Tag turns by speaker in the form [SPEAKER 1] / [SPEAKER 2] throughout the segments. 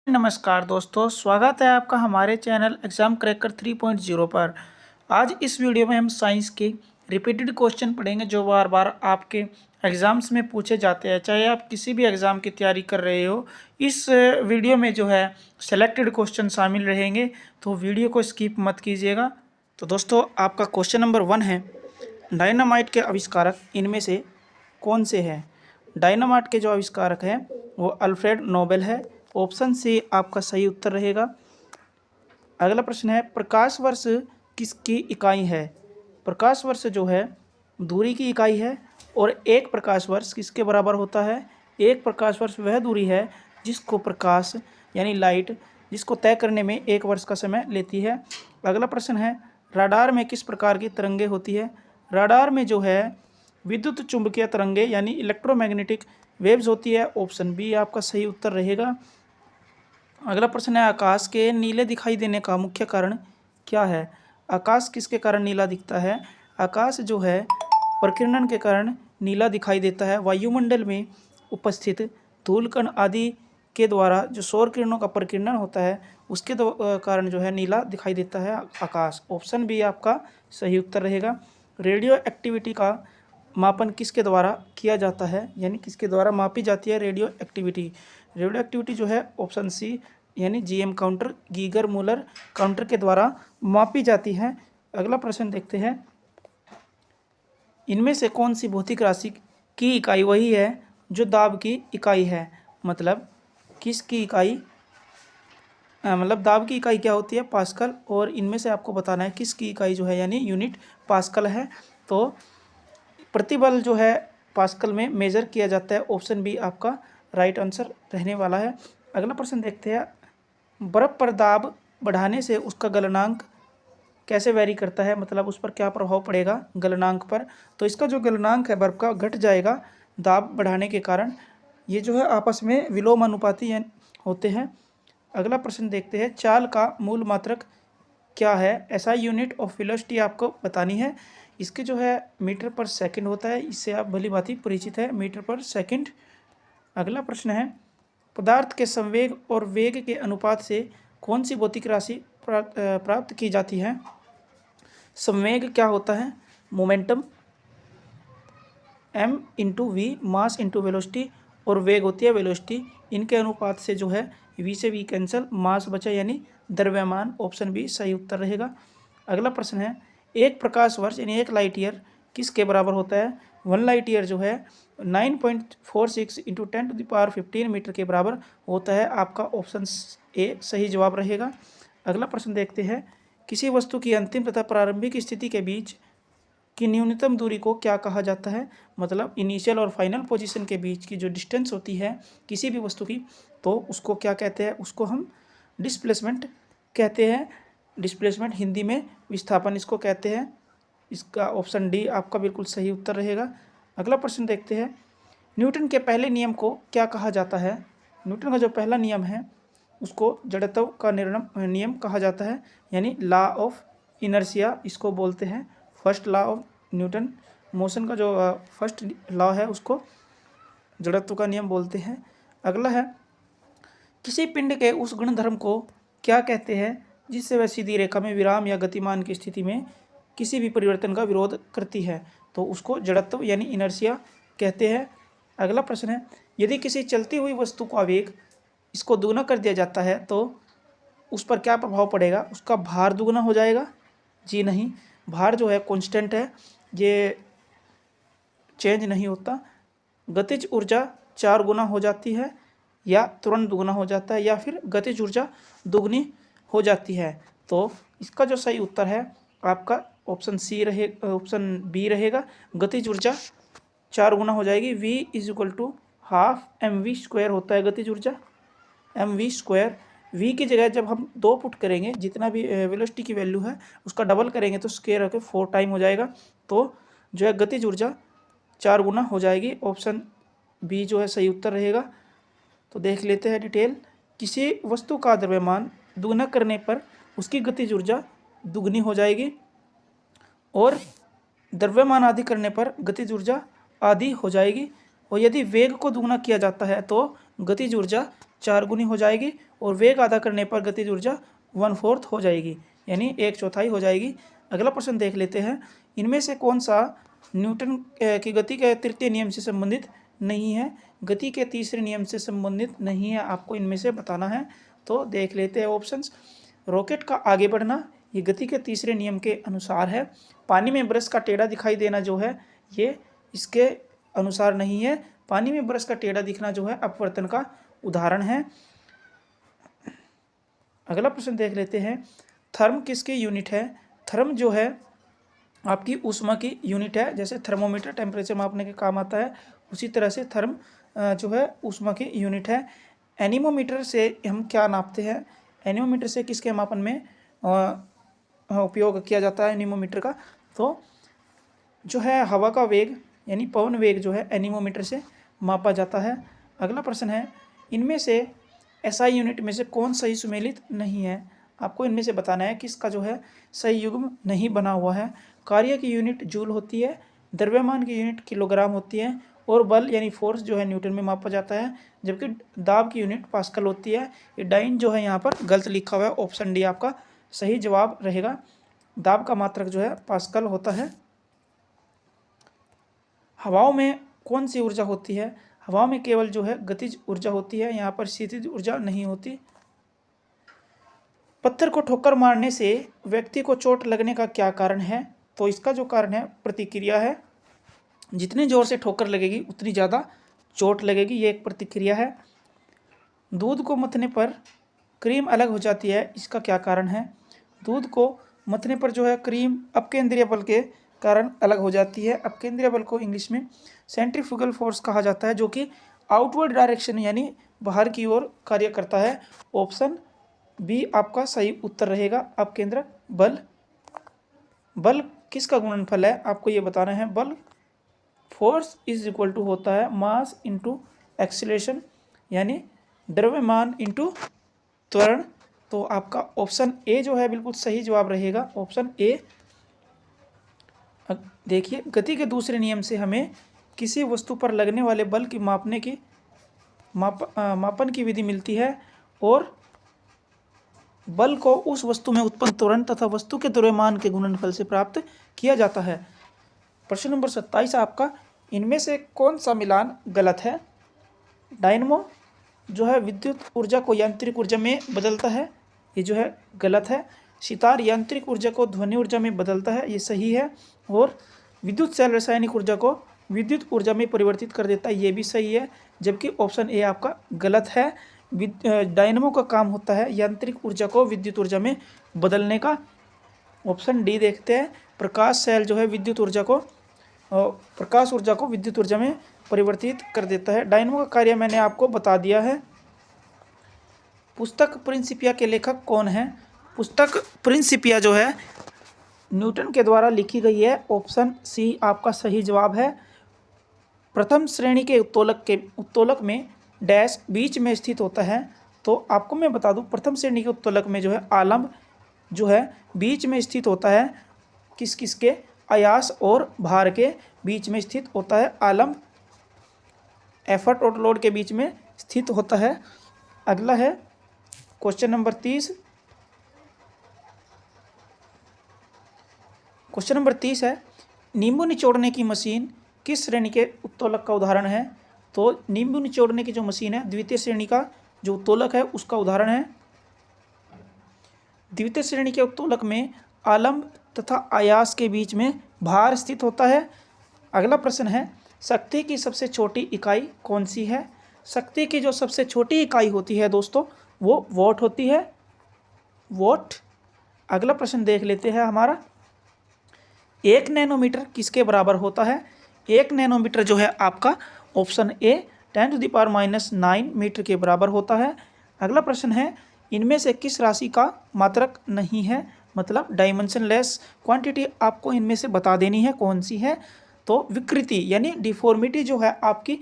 [SPEAKER 1] नमस्कार दोस्तों, स्वागत है आपका हमारे चैनल एग्ज़ाम क्रैकर 3.0 पर। आज इस वीडियो में हम साइंस के रिपीटेड क्वेश्चन पढ़ेंगे जो बार बार आपके एग्ज़ाम्स में पूछे जाते हैं। चाहे आप किसी भी एग्ज़ाम की तैयारी कर रहे हो, इस वीडियो में जो है सेलेक्टेड क्वेश्चन शामिल रहेंगे, तो वीडियो को स्किप मत कीजिएगा। तो दोस्तों, आपका क्वेश्चन नंबर 1 है, डायनामाइट के आविष्कारक इनमें से कौन से हैं? डायनामाइट के जो आविष्कारक हैं वो अल्फ्रेड नोबेल है। ऑप्शन सी आपका सही उत्तर रहेगा। अगला प्रश्न है, प्रकाश वर्ष किसकी इकाई है? प्रकाश वर्ष जो है दूरी की इकाई है और एक प्रकाश वर्ष किसके बराबर होता है? एक प्रकाश वर्ष वह दूरी है जिसको प्रकाश यानी लाइट जिसको तय करने में एक वर्ष का समय लेती है। अगला प्रश्न है, राडार में किस प्रकार की तरंगे होती है? राडार में जो है विद्युत चुंबकीय तरंगे यानी इलेक्ट्रोमैग्नेटिक वेव्स होती है। ऑप्शन बी आपका सही उत्तर रहेगा। अगला प्रश्न है, आकाश के नीले दिखाई देने का मुख्य कारण क्या है? आकाश किसके कारण नीला दिखता है? आकाश जो है प्रकीर्णन के कारण नीला दिखाई देता है। वायुमंडल में उपस्थित धूलकण आदि के द्वारा जो सौर किरणों का प्रकीर्णन होता है उसके कारण जो है नीला दिखाई देता है आकाश। ऑप्शन बी आपका सही उत्तर रहेगा। रेडियो एक्टिविटी का मापन किसके द्वारा किया जाता है, यानी किसके द्वारा मापी जाती है रेडियो एक्टिविटी? रेडियो एक्टिविटी जो है ऑप्शन सी यानी GM counter Geiger Muller counter के द्वारा मापी जाती है। अगला प्रश्न देखते हैं, इनमें से कौन सी भौतिक राशि की इकाई वही है जो दाब की इकाई है? मतलब किसकी इकाई मतलब दाब की इकाई क्या होती है? पास्कल। और इनमें से आपको बताना है किसकी इकाई जो है यानी यूनिट पास्कल है। तो प्रतिबल जो है पास्कल में मेजर किया जाता है। ऑप्शन बी आपका राइट आंसर रहने वाला है। अगला प्रश्न देखते हैं, बर्फ़ पर दाब बढ़ाने से उसका गलनांक कैसे वैरी करता है? मतलब उस पर क्या प्रभाव पड़ेगा गलनांक पर? तो इसका जो गलनांक है बर्फ़ का घट जाएगा दाब बढ़ाने के कारण। ये जो है आपस में विलोमानुपाती होते हैं। अगला प्रश्न देखते हैं, चाल का मूल मात्रक क्या है? ऐसा यूनिट ऑफ वेलोसिटी आपको बतानी है। इसके जो है मीटर पर सेकंड होता है, इससे आप भली भांति परिचित है, मीटर पर सेकंड। अगला प्रश्न है, पदार्थ के संवेग और वेग के अनुपात से कौन सी भौतिक राशि प्राप्त की जाती है? संवेग क्या होता है? Momentum m into V, mass into velocity, और वेग होती है वेलोसिटी। इनके अनुपात से जो है v से v कैंसिल, मास बचा यानी द्रव्यमान। ऑप्शन बी सही उत्तर रहेगा। अगला प्रश्न है, एक प्रकाश वर्ष यानी एक लाइट ईयर किसके बराबर होता है? 1 लाइट ईयर जो है 9.46 इंटू 10⁻15 मीटर के बराबर होता है। आपका ऑप्शन ए सही जवाब रहेगा। अगला प्रश्न देखते हैं, किसी वस्तु की अंतिम तथा प्रारंभिक स्थिति के बीच की न्यूनतम दूरी को क्या कहा जाता है? मतलब इनिशियल और फाइनल पोजीशन के बीच की जो डिस्टेंस होती है किसी भी वस्तु की, तो उसको क्या कहते हैं? उसको हम डिस्प्लेसमेंट कहते हैं। डिस्प्लेसमेंट हिंदी में विस्थापन इसको कहते हैं। इसका ऑप्शन डी आपका बिल्कुल सही उत्तर रहेगा। अगला प्रश्न देखते हैं, न्यूटन के पहले नियम को क्या कहा जाता है? न्यूटन का जो पहला नियम है उसको जड़त्व का नियम कहा जाता है, यानी लॉ ऑफ इनर्शिया इसको बोलते हैं। First law of Newton motion का जो फर्स्ट लॉ है उसको जड़त्व का नियम बोलते हैं। अगला है, किसी पिंड के उस गुणधर्म को क्या कहते हैं जिससे वह सीधी रेखा में विराम या गतिमान की स्थिति में किसी भी परिवर्तन का विरोध करती है? तो उसको जड़त्व यानी इनर्शिया कहते हैं। अगला प्रश्न है, यदि किसी चलती हुई वस्तु का आवेग इसको दुगना कर दिया जाता है तो उस पर क्या प्रभाव पड़ेगा? उसका भार दुगना हो जाएगा? जी नहीं, भार जो है कांस्टेंट है, ये चेंज नहीं होता। गतिज ऊर्जा 4 गुना हो जाती है या तुरंत दुगना हो जाता है या फिर गतिज ऊर्जा दुगनी हो जाती है। तो इसका जो सही उत्तर है आपका ऑप्शन सी रहे, ऑप्शन बी रहेगा। गतिज ऊर्जा 4 गुना हो जाएगी। v is equal to half mv² होता है गतिज ऊर्जा, mv²। v की जगह जब हम 2 पुट करेंगे, जितना भी वेलोसिटी की वैल्यू है उसका डबल करेंगे तो स्क्वायर होकर 4 टाइम हो जाएगा। तो जो है गतिज ऊर्जा 4 गुना हो जाएगी। ऑप्शन बी जो है सही उत्तर रहेगा। तो देख लेते हैं डिटेल, किसी वस्तु का द्रव्यमान दुगना करने पर उसकी गतिज ऊर्जा दुगनी हो जाएगी और द्रव्यमान आदि करने पर गतिज ऊर्जा आधी हो जाएगी। और यदि वेग को दुगना किया जाता है तो गतिज ऊर्जा 4 गुनी हो जाएगी और वेग आधा करने पर गतिज ऊर्जा 1/4 हो जाएगी, यानी 1/4 हो जाएगी। अगला प्रश्न देख लेते हैं, इनमें से कौन सा न्यूटन की गति के तृतीय नियम से संबंधित नहीं है? गति के तीसरे नियम से संबंधित नहीं है, आपको इनमें से बताना है। तो देख लेते हैं ऑप्शंस। रॉकेट का आगे बढ़ना, ये गति के तीसरे नियम के अनुसार है। पानी में ब्रश का टेढ़ा दिखाई देना जो है, ये इसके अनुसार नहीं है। पानी में ब्रश का टेढ़ा दिखना जो है अपवर्तन का उदाहरण है। अगला प्रश्न देख लेते हैं, थर्म किसकी यूनिट है? थर्म जो है आपकी ऊष्मा की यूनिट है। जैसे थर्मोमीटर टेम्परेचर मापने के काम आता है, उसी तरह से थर्म जो है ऊष्मा की यूनिट है। एनीमोमीटर से हम क्या नापते हैं? एनीमोमीटर से किसके मापन में उपयोग किया जाता है एनीमोमीटर का? तो जो है हवा का वेग यानी पवन वेग जो है एनीमोमीटर से मापा जाता है। अगला प्रश्न है, इनमें से एसआई यूनिट में से कौन सही सुमेलित नहीं है? आपको इनमें से बताना है किसका जो है सही युग्म नहीं बना हुआ है। कार्य की यूनिट जूल होती है, द्रव्यमान की यूनिट किलोग्राम होती है, और बल यानी फोर्स जो है न्यूटन में मापा जाता है, जबकि दाब की यूनिट पास्कल होती है। ये डाइन जो है यहाँ पर गलत लिखा हुआ है, ऑप्शन डी आपका सही जवाब रहेगा। दाब का मात्रक जो है पास्कल होता है। हवाओं में कौन सी ऊर्जा होती है? हवाओं में केवल जो है गतिज ऊर्जा होती है, यहाँ पर स्थितिज ऊर्जा नहीं होती। पत्थर को ठोकर मारने से व्यक्ति को चोट लगने का क्या कारण है? तो इसका जो कारण है प्रतिक्रिया है। जितने जोर से ठोकर लगेगी उतनी ज़्यादा चोट लगेगी, ये एक प्रतिक्रिया है। दूध को मथने पर क्रीम अलग हो जाती है, इसका क्या कारण है? दूध को मथने पर जो है क्रीम अपकेंद्रीय बल के कारण अलग हो जाती है। अपकेंद्रीय बल को इंग्लिश में सेंट्रीफ्यूगल फोर्स कहा जाता है, जो कि आउटवर्ड डायरेक्शन यानी बाहर की ओर कार्य करता है। ऑप्शन बी आपका सही उत्तर रहेगा, अपकेंद्रक बल। बल किसका गुणनफल है? आपको ये बताना है। बल फोर्स इज इक्वल टू होता है मास इंटू एक्सीलरेशन, यानी द्रव्यमान इंटू त्वरण। तो आपका ऑप्शन ए जो है बिल्कुल सही जवाब रहेगा, ऑप्शन ए। देखिए, गति के दूसरे नियम से हमें किसी वस्तु पर लगने वाले बल की मापन की विधि मिलती है, और बल को उस वस्तु में उत्पन्न त्वरण तथा वस्तु के द्रव्यमान के गुणनफल से प्राप्त किया जाता है। प्रश्न नंबर 27 आपका, इनमें से कौन सा मिलान गलत है? डायनमो जो है विद्युत ऊर्जा को यांत्रिक ऊर्जा में बदलता है, ये जो है गलत है। सितार यांत्रिक ऊर्जा को ध्वनि ऊर्जा में बदलता है, ये सही है। और विद्युत सेल रासायनिक ऊर्जा को विद्युत ऊर्जा में परिवर्तित कर देता है, ये भी सही है। जबकि ऑप्शन ए आपका गलत है। डायनमो का काम होता है यांत्रिक ऊर्जा को विद्युत ऊर्जा में बदलने का। ऑप्शन डी देखते हैं, प्रकाश सेल जो है प्रकाश ऊर्जा को विद्युत ऊर्जा में परिवर्तित कर देता है। डायनमो का कार्य मैंने आपको बता दिया है। पुस्तक प्रिंसिपिया के लेखक कौन है? पुस्तक प्रिंसिपिया जो है न्यूटन के द्वारा लिखी गई है, ऑप्शन सी आपका सही जवाब है। प्रथम श्रेणी के उत्तोलक में डैश बीच में स्थित होता है। तो आपको मैं बता दूं, प्रथम श्रेणी के उत्तोलक में जो है आलम्ब जो है बीच में स्थित होता है। किस किस के? आयास और भार के बीच में स्थित होता है आलम्ब, एफर्ट और लोड के बीच में स्थित होता है। अगला है क्वेश्चन नंबर 30। क्वेश्चन नंबर 30 है, नींबू निचोड़ने की मशीन किस श्रेणी के उत्तोलक का उदाहरण है? तो नींबू निचोड़ने की जो मशीन है द्वितीय श्रेणी का जो उत्तोलक है उसका उदाहरण है। द्वितीय श्रेणी के उत्तोलक में आलम्ब तथा आयास के बीच में भार स्थित होता है। अगला प्रश्न है, शक्ति की सबसे छोटी इकाई कौन सी है? शक्ति की जो सबसे छोटी इकाई होती है दोस्तों वो वॉट होती है, वॉट। अगला प्रश्न देख लेते हैं हमारा, 1 नैनोमीटर किसके बराबर होता है? 1 नैनोमीटर जो है आपका ऑप्शन ए 10⁻⁹ मीटर के बराबर होता है। अगला प्रश्न है, इनमें से किस राशि का मात्रक नहीं है? मतलब डायमेंशनलेस क्वांटिटी आपको इनमें से बता देनी है कौन सी है। तो विकृति यानी डिफॉर्मिटी जो है आपकी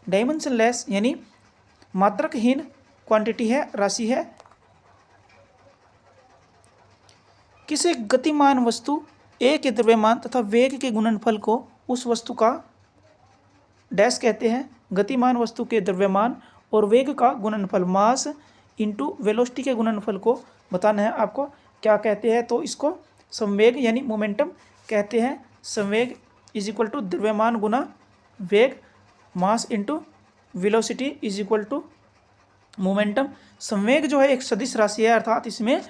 [SPEAKER 1] डायमेंशनलेस यानी मात्रकहीन क्वांटिटी है, राशि है। किसी गतिमान वस्तु ए के द्रव्यमान तथा वेग के गुणनफल को उस वस्तु का डैश कहते हैं? गतिमान वस्तु के द्रव्यमान और वेग का गुणनफल, मास इंटू वेलोसिटी के गुणनफल को बताना है आपको। क्या कहते हैं, तो इसको संवेग यानी मोमेंटम कहते हैं। संवेग इज इक्वल टू द्रव्यमान गुना वेग, mass into velocity is equal to momentum. संवेग जो है एक सदिश राशि है, अर्थात इसमें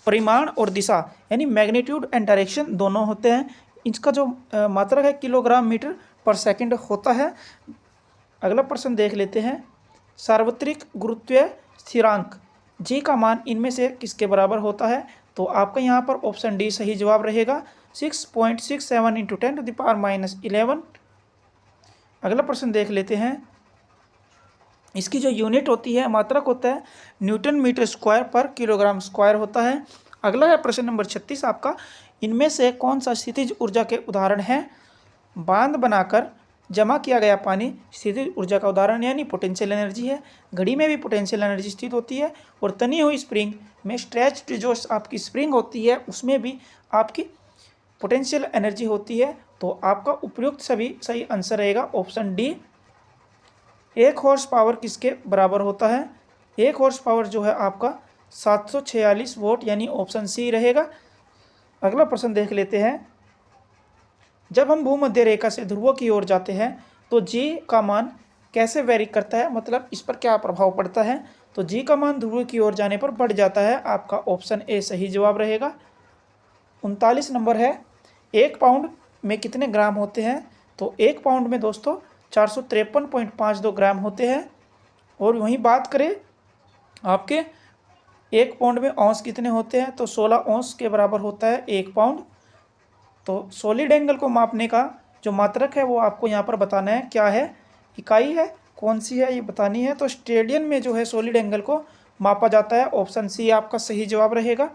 [SPEAKER 1] परिमाण और दिशा यानी मैग्नीट्यूड एंड डायरेक्शन दोनों होते हैं। इसका जो मात्रक है किलोग्राम मीटर पर सेकंड होता है। अगला प्रश्न देख लेते हैं। सार्वत्रिक गुरुत्वीय स्थिरांक जी का मान इनमें से किसके बराबर होता है, तो आपका यहाँ पर ऑप्शन डी सही जवाब रहेगा, 6.67 इंटू 10⁻11। अगला प्रश्न देख लेते हैं। इसकी जो यूनिट होती है, मात्रक होता है, न्यूटन मीटर स्क्वायर पर किलोग्राम स्क्वायर होता है। अगला है प्रश्न नंबर 36 आपका, इनमें से कौन सा स्थितिज ऊर्जा के उदाहरण है। बांध बनाकर जमा किया गया पानी स्थितिज ऊर्जा का उदाहरण यानी पोटेंशियल एनर्जी है। घड़ी में भी पोटेंशियल एनर्जी स्थित होती है, और तनी हुई स्प्रिंग में स्ट्रेच्ड जो आपकी स्प्रिंग होती है उसमें भी आपकी पोटेंशियल एनर्जी होती है। तो आपका उपयुक्त सभी सही आंसर रहेगा ऑप्शन डी। 1 हॉर्स पावर किसके बराबर होता है, 1 हॉर्स पावर जो है आपका 746 वोट यानी ऑप्शन सी रहेगा। अगला प्रश्न देख लेते हैं। जब हम भूमध्य रेखा से ध्रुवों की ओर जाते हैं तो जी का मान कैसे वेरी करता है, मतलब इस पर क्या प्रभाव पड़ता है, तो जी का मान ध्रुव की ओर जाने पर बढ़ जाता है। आपका ऑप्शन ए सही जवाब रहेगा। 39 नंबर है, 1 पाउंड में कितने ग्राम होते हैं, तो 1 पाउंड में दोस्तों 453.52 ग्राम होते हैं। और वहीं बात करें आपके 1 पाउंड में औंस कितने होते हैं, तो 16 औंस के बराबर होता है 1 पाउंड। तो सॉलिड एंगल को मापने का जो मात्रक है वो आपको यहाँ पर बताना है, क्या है, इकाई है, कौन सी है ये बतानी है। तो स्टेडियन में जो है सॉलिड एंगल को मापा जाता है, ऑप्शन सी आपका सही जवाब रहेगा।